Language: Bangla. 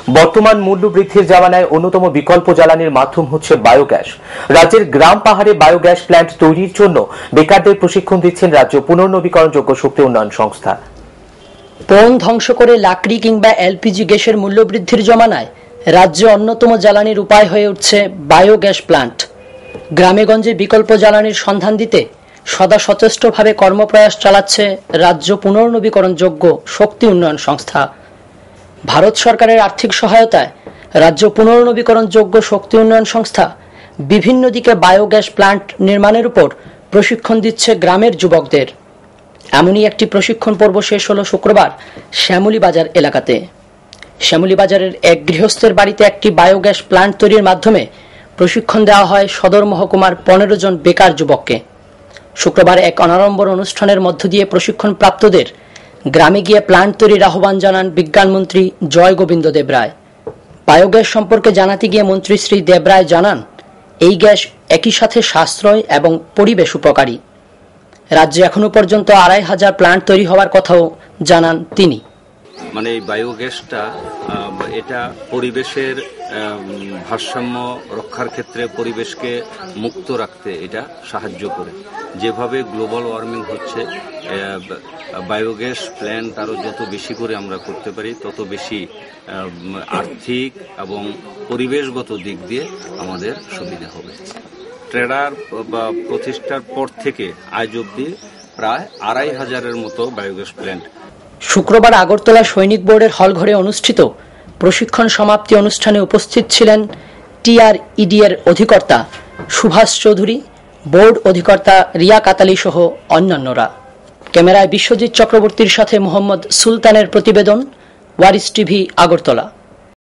বর্তমান মূল্য বৃদ্ধির জামানায় অন্যতম বিকল্প জ্বালানির মাধ্যম হচ্ছে বায়োগ্যাস। রাজ্যের গ্রাম পাহাড়ে বায়োগ্যাস প্ল্যান্ট তৈরির জন্য বেকারদের প্রশিক্ষণ দিচ্ছেন রাজ্য পুনর্নবীকরণযোগ্য শক্তি উন্নয়ন সংস্থা। বন ধ্বংস করে লাকড়ি কিংবা এলপিজি গ্যাসের মূল্য বৃদ্ধির জমানায় রাজ্যে অন্যতম জ্বালানির উপায় হয়ে উঠছে বায়োগ্যাস প্ল্যান্ট। গ্রামেগঞ্জে বিকল্প জ্বালানির সন্ধান দিতে সদা সচেষ্টভাবে কর্মপ্রয়াস চালাচ্ছে রাজ্য পুনর্নবীকরণযোগ্য শক্তি উন্নয়ন সংস্থা। ভারত সরকারের আর্থিক সহায়তায় রাজ্য পুনর্নবীকরণযোগ্য শক্তি উন্নয়ন সংস্থা বিভিন্ন দিকে বায়োগ্যাস প্ল্যান্ট নির্মাণের উপর প্রশিক্ষণ দিচ্ছে গ্রামের যুবকদের। এমনই একটি প্রশিক্ষণ পর্ব শেষ হলো শুক্রবার শ্যামলীবাজার এলাকাতে। শ্যামলীবাজারের এক গৃহস্থের বাড়িতে একটি বায়োগ্যাস প্ল্যান্ট তৈরির মাধ্যমে প্রশিক্ষণ দেওয়া হয় সদর মহকুমার 15 জন বেকার যুবককে। শুক্রবার এক অনাড়ম্বর অনুষ্ঠানের মধ্য দিয়ে প্রশিক্ষণ প্রাপ্তদের গ্রামে গিয়ে প্ল্যান্ট তৈরির আহ্বান জানান বিজ্ঞানমন্ত্রী জয় গোবিন্দ দেবরায়। বায়োগ্যাস সম্পর্কে জানাতে গিয়ে মন্ত্রী শ্রী দেবরায় জানান, এই গ্যাস একই সাথে সাশ্রয় এবং পরিবেশ উপকারী। রাজ্যে এখনো পর্যন্ত 2500 প্ল্যান্ট তৈরি হওয়ার কথাও জানান তিনি। মানে এই বায়োগ্যাসটা এটা পরিবেশের ভারসাম্য রক্ষার ক্ষেত্রে পরিবেশকে মুক্ত রাখতে এটা সাহায্য করে। যেভাবে গ্লোবাল ওয়ার্মিং হচ্ছে, বায়োগ্যাস প্ল্যান্ট আরও যত বেশি করে আমরা করতে পারি তত বেশি আর্থিক এবং পরিবেশগত দিক দিয়ে আমাদের সুবিধা হবে। ট্রেডার বা প্রতিষ্ঠার পর থেকে আজ অবধি প্রায় 2500-এর মতো বায়োগ্যাস প্ল্যান্ট। শুক্রবার আগরতলা সৈনিক বোর্ডের হলঘরে অনুষ্ঠিত প্রশিক্ষণ সমাপ্তি অনুষ্ঠানে উপস্থিত ছিলেন TRED এর অধিকর্তা সুভাষ চৌধুরী, বোর্ড অধিকর্তা রিয়া কাতালি সহ অন্যান্যরা। ক্যামেরায় বিশ্বজিৎ চক্রবর্তীর সাথে মোহাম্মদ সুলতানের প্রতিবেদন, ওয়ারিস টিভি, আগরতলা।